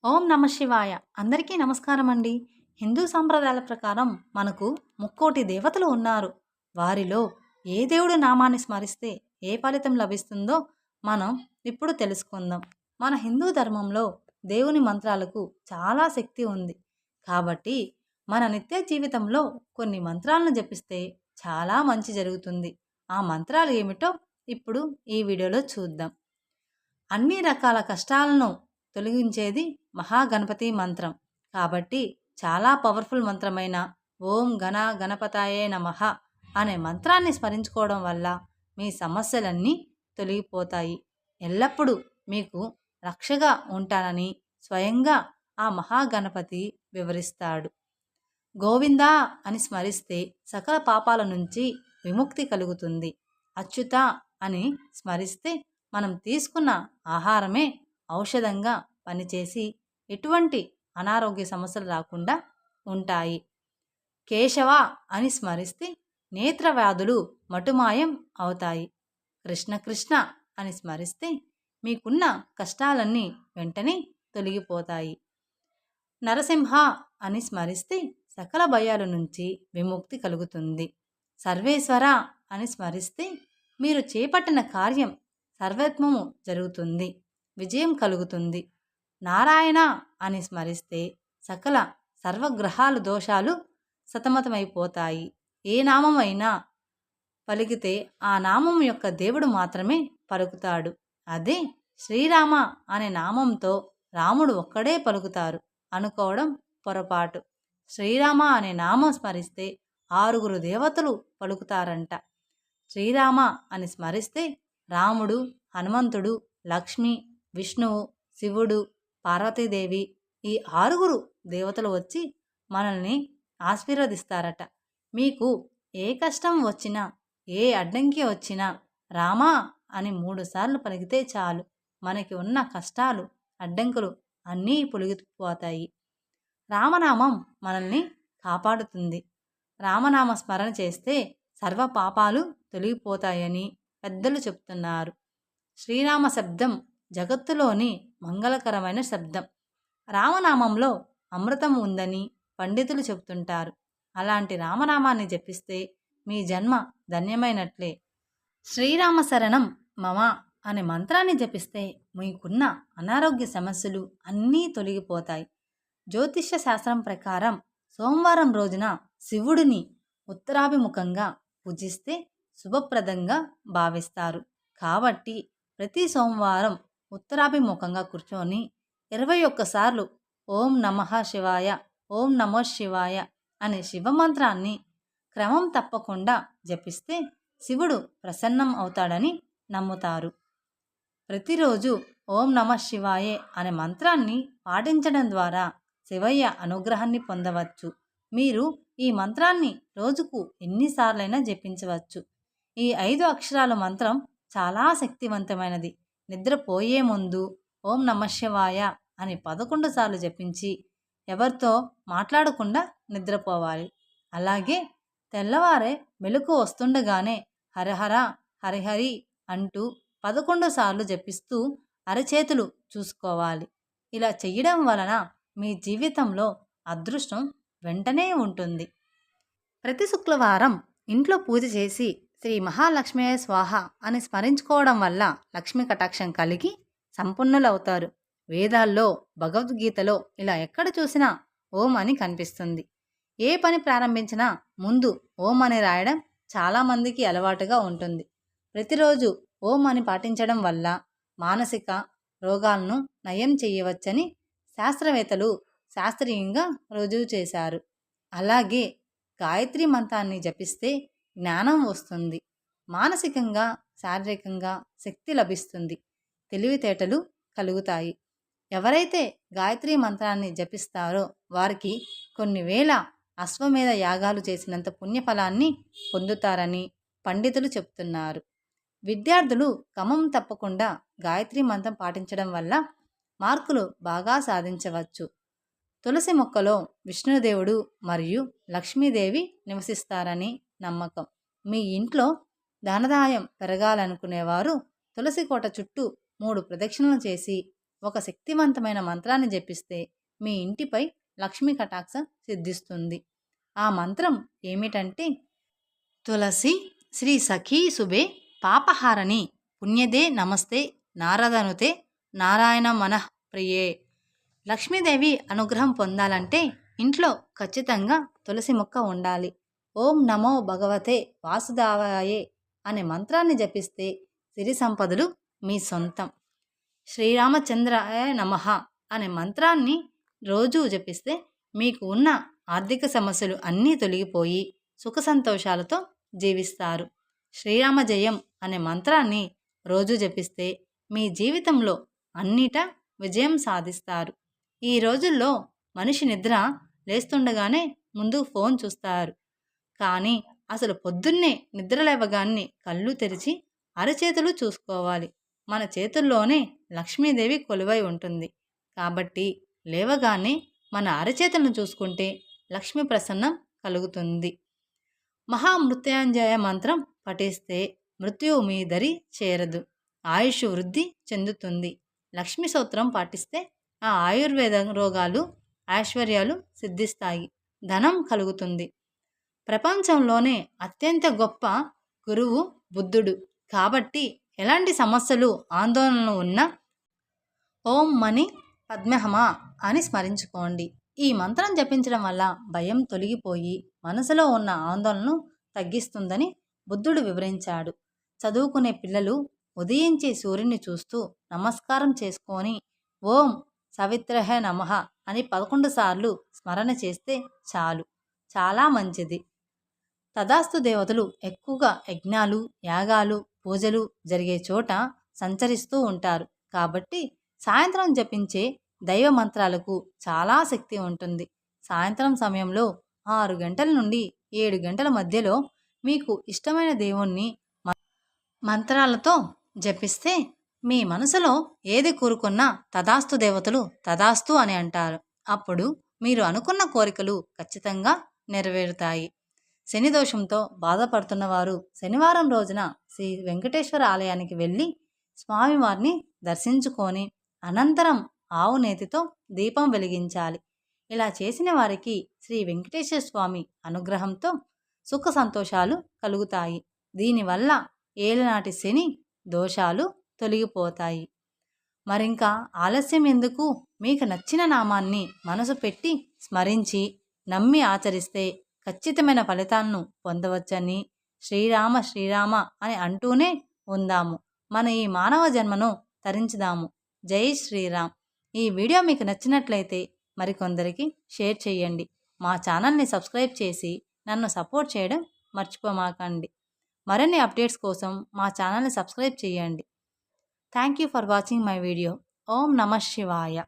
ఓం నమ శివాయ. అందరికీ నమస్కారం అండి. హిందూ సాంప్రదాయాల ప్రకారం మనకు ముక్కోటి దేవతలు ఉన్నారు. వారిలో ఏ దేవుడు నామాన్ని స్మరిస్తే ఏ ఫలితం లభిస్తుందో మనం ఇప్పుడు తెలుసుకుందాం. మన హిందూ ధర్మంలో దేవుని మంత్రాలకు చాలా శక్తి ఉంది. కాబట్టి మన నిత్య జీవితంలో కొన్ని మంత్రాలను జపిస్తే చాలా మంచి జరుగుతుంది. ఆ మంత్రాలు ఏమిటో ఇప్పుడు ఈ వీడియోలో చూద్దాం. అన్ని రకాల కష్టాలను తొలగించేది మహాగణపతి మంత్రం. కాబట్టి చాలా పవర్ఫుల్ మంత్రమైన ఓం గణ గణపతాయే నమః అనే మంత్రాన్ని స్మరించుకోవడం వల్ల మీ సమస్యలన్నీ తొలగిపోతాయి. ఎల్లప్పుడూ మీకు రక్షగా ఉంటానని స్వయంగా ఆ మహాగణపతి వివరిస్తాడు. గోవిందా అని స్మరిస్తే సకల పాపాల నుంచి విముక్తి కలుగుతుంది. అచ్యుత అని స్మరిస్తే మనం తీసుకున్న ఆహారమే ఔషధంగా పనిచేసి ఎటువంటి అనారోగ్య సమస్యలు రాకుండా ఉంటాయి. కేశవ అని స్మరిస్తే నేత్ర వ్యాధులు మటుమాయం అవుతాయి. కృష్ణ కృష్ణ అని స్మరిస్తే మీకున్న కష్టాలన్నీ వెంటనే తొలగిపోతాయి. నరసింహ అని స్మరిస్తే సకల భయాల నుంచి విముక్తి కలుగుతుంది. సర్వేశ్వర అని స్మరిస్తే మీరు చేపట్టిన కార్యం సర్వత్వము జరుగుతుంది, విజయం కలుగుతుంది. నారాయణ అని స్మరిస్తే సకల సర్వగ్రహాలు దోషాలు సతమతమైపోతాయి. ఏ నామమైనా పలికితే ఆ నామం యొక్క దేవుడు మాత్రమే పలుకుతాడు. అదే శ్రీరామ అనే నామంతో రాముడు ఒక్కడే పలుకుతారు అనుకోవడం పొరపాటు. శ్రీరామ అనే నామం స్మరిస్తే 6 దేవతలు పలుకుతారంట. శ్రీరామ అని స్మరిస్తే రాముడు, హనుమంతుడు, లక్ష్మి, విష్ణువు, శివుడు, పార్వతీదేవి ఈ 6 దేవతలు వచ్చి మనల్ని ఆశీర్వదిస్తారట. మీకు ఏ కష్టం వచ్చినా ఏ అడ్డంకి వచ్చినా రామా అని 3 సార్లు పలికితే చాలు, మనకి ఉన్న కష్టాలు అడ్డంకులు అన్నీ పొలిగిపోతాయి. రామనామం మనల్ని కాపాడుతుంది. రామనామ స్మరణ చేస్తే సర్వ పాపాలు తొలగిపోతాయని పెద్దలు చెప్తున్నారు. శ్రీరామ శబ్దం జగత్తులోని మంగళకరమైన శబ్దం. రామనామంలో అమృతం ఉందని పండితులు చెబుతుంటారు. అలాంటి రామనామాన్ని జపిస్తే మీ జన్మ ధన్యమైనట్లే. శ్రీరామ శరణం మమ అనే మంత్రాన్ని జపిస్తే మీకున్న అనారోగ్య సమస్యలు అన్నీ తొలగిపోతాయి. జ్యోతిష్య శాస్త్రం ప్రకారం సోమవారం రోజున శివుడిని ఉత్తరాభిముఖంగా పూజిస్తే శుభప్రదంగా భావిస్తారు. కాబట్టి ప్రతి సోమవారం ఉత్తరాభిముఖంగా కూర్చొని 21 సార్లు ఓం నమః శివాయ, ఓం నమో శివాయ అనే శివమంత్రాన్ని క్రమం తప్పకుండా జపిస్తే శివుడు ప్రసన్నం అవుతాడని నమ్ముతారు. ప్రతిరోజు ఓం నమః శివాయే అనే మంత్రాన్ని పాటించడం ద్వారా శివయ్య అనుగ్రహాన్ని పొందవచ్చు. మీరు ఈ మంత్రాన్ని రోజుకు ఎన్నిసార్లైనా జపించవచ్చు. ఈ 5 అక్షరాల మంత్రం చాలా శక్తివంతమైనది. నిద్రపోయే ముందు ఓం నమః శివాయ అని 11 సార్లు జపించి ఎవరితో మాట్లాడకుండా నిద్రపోవాలి. అలాగే తెల్లవారే మెలకు వస్తుండగానే హరహర హరిహరి అంటూ 11 సార్లు జపిస్తూ అరచేతులు చూసుకోవాలి. ఇలా చెయ్యడం వలన మీ జీవితంలో అదృష్టం వెంటనే ఉంటుంది. ప్రతి శుక్రవారం ఇంట్లో పూజ చేసి శ్రీ మహాలక్ష్మీయ స్వాహ అని స్మరించుకోవడం వల్ల లక్ష్మీ కటాక్షం కలిగి సంపన్నులవుతారు. వేదాల్లో, భగవద్గీతలో ఇలా ఎక్కడ చూసినా ఓం అని కనిపిస్తుంది. ఏ పని ప్రారంభించినా ముందు ఓం అని రాయడం చాలామందికి అలవాటుగా ఉంటుంది. ప్రతిరోజు ఓం అని పాటించడం వల్ల మానసిక రోగాలను నయం చేయవచ్చని శాస్త్రవేత్తలు శాస్త్రీయంగా రుజువు చేశారు. అలాగే గాయత్రి మంత్రాన్ని జపిస్తే జ్ఞానం వస్తుంది. మానసికంగా, శారీరకంగా శక్తి లభిస్తుంది. తెలివితేటలు కలుగుతాయి. ఎవరైతే గాయత్రి మంత్రాన్ని జపిస్తారో వారికి కొన్ని వేల అశ్వమేధ యాగాలు చేసినంత పుణ్యఫలాన్ని పొందుతారని పండితులు చెప్తున్నారు. విద్యార్థులు క్రమం తప్పకుండా గాయత్రి మంత్రం పాటించడం వల్ల మార్కులు బాగా సాధించవచ్చు. తులసి మొక్కలో విష్ణుదేవుడు మరియు లక్ష్మీదేవి నివసిస్తారని నమ్మకం. మీ ఇంట్లో ధనదాయం పెరగాలనుకునేవారు తులసి కోట చుట్టూ 3 ప్రదక్షిణలు చేసి ఒక శక్తివంతమైన మంత్రాన్ని జపిస్తే మీ ఇంటిపై లక్ష్మీ కటాక్షం సిద్ధిస్తుంది. ఆ మంత్రం ఏమిటంటే, తులసి శ్రీ సఖీ శుభే పాపహారణి పుణ్యదే నమస్తే నారదనుతే నారాయణ మనః ప్రియే. లక్ష్మీదేవి అనుగ్రహం పొందాలంటే ఇంట్లో ఖచ్చితంగా తులసి మొక్క ఉండాలి. ఓం నమో భగవతే వాసుదేవాయే అనే మంత్రాన్ని జపిస్తే సిరి సంపదలు మీ సొంతం. శ్రీరామచంద్రాయ నమః అనే మంత్రాన్ని రోజూ జపిస్తే మీకు ఉన్న ఆర్థిక సమస్యలు అన్నీ తొలగిపోయి సుఖ సంతోషాలతో జీవిస్తారు. శ్రీరామ జయం అనే మంత్రాన్ని రోజు జపిస్తే మీ జీవితంలో అన్నిటా విజయం సాధిస్తారు. ఈ రోజుల్లో మనిషి నిద్ర లేస్తుండగానే ముందు ఫోన్ చూస్తారు. కానీ అసలు పొద్దున్నే నిద్ర లేవగానే కళ్ళు తెరిచి అరచేతులు చూసుకోవాలి. మన చేతుల్లోనే లక్ష్మీదేవి కొలువై ఉంటుంది. కాబట్టి లేవగానే మన అరచేతులను చూసుకుంటే లక్ష్మీ ప్రసన్నం కలుగుతుంది. మహామృత్యుంజయ మంత్రం పఠిస్తే మృత్యువు మీ దరి చేరదు, ఆయుష్ వృద్ధి చెందుతుంది. లక్ష్మీ సూత్రం పాటిస్తే ఆ ఆయుర్వేద రోగాలు ఐశ్వర్యాలు సిద్ధిస్తాయి, ధనం కలుగుతుంది. ప్రపంచంలోనే అత్యంత గొప్ప గురువు బుద్ధుడు. కాబట్టి ఎలాంటి సమస్యలు ఆందోళనలు ఉన్నా ఓం మణి పద్మహమ అని స్మరించుకోండి. ఈ మంత్రం జపించడం వల్ల భయం తొలగిపోయి మనసులో ఉన్న ఆందోళనను తగ్గిస్తుందని బుద్ధుడు వివరించాడు. చదువుకునే పిల్లలు ఉదయించే సూర్యుని చూస్తూ నమస్కారం చేసుకొని ఓం సవిత్రహ నమః అని 11 సార్లు స్మరణ చేస్తే చాలు, చాలా మంచిది. తదాస్తు దేవతలు ఎక్కువగా యజ్ఞాలు, యాగాలు, పూజలు జరిగే చోట సంచరిస్తూ ఉంటారు. కాబట్టి సాయంత్రం జపించే దైవ మంత్రాలకు చాలా శక్తి ఉంటుంది. సాయంత్రం సమయంలో 6 గంటల నుండి 7 గంటల మధ్యలో మీకు ఇష్టమైన దేవుణ్ణి మంత్రాలతో జపిస్తే మీ మనసులో ఏది కోరుకున్నా తదాస్తు దేవతలు తదాస్తు అని అంటారు. అప్పుడు మీరు అనుకున్న కోరికలు ఖచ్చితంగా నెరవేరుతాయి. శని దోషంతో బాధపడుతున్న వారు శనివారం రోజున శ్రీ వెంకటేశ్వర ఆలయానికి వెళ్ళి స్వామివారిని దర్శించుకొని అనంతరం ఆవు నేతితో దీపం వెలిగించాలి. ఇలా చేసిన వారికి శ్రీ వెంకటేశ్వర స్వామి అనుగ్రహంతో సుఖ సంతోషాలు కలుగుతాయి. దీనివల్ల ఏలనాటి శని దోషాలు తొలగిపోతాయి. మరింకా ఆలస్యం ఎందుకు? మీకు నచ్చిన నామాన్ని మనసు పెట్టి స్మరించి నమ్మి ఆచరిస్తే ఖచ్చితమైన ఫలితాలను పొందవచ్చని శ్రీరామ శ్రీరామ అని అంటూనే ఉందాము. మన ఈ మానవ జన్మను తరించుదాము. జై శ్రీరామ్. ఈ వీడియో మీకు నచ్చినట్లయితే మరికొందరికి షేర్ చేయండి. మా ఛానల్ని సబ్స్క్రైబ్ చేసి నన్ను సపోర్ట్ చేయడం మర్చిపోమాకండి. మరిన్ని అప్డేట్స్ కోసం మా ఛానల్ని సబ్స్క్రైబ్ చేయండి. Thank you for watching my video. ఓం నమః శివాయ.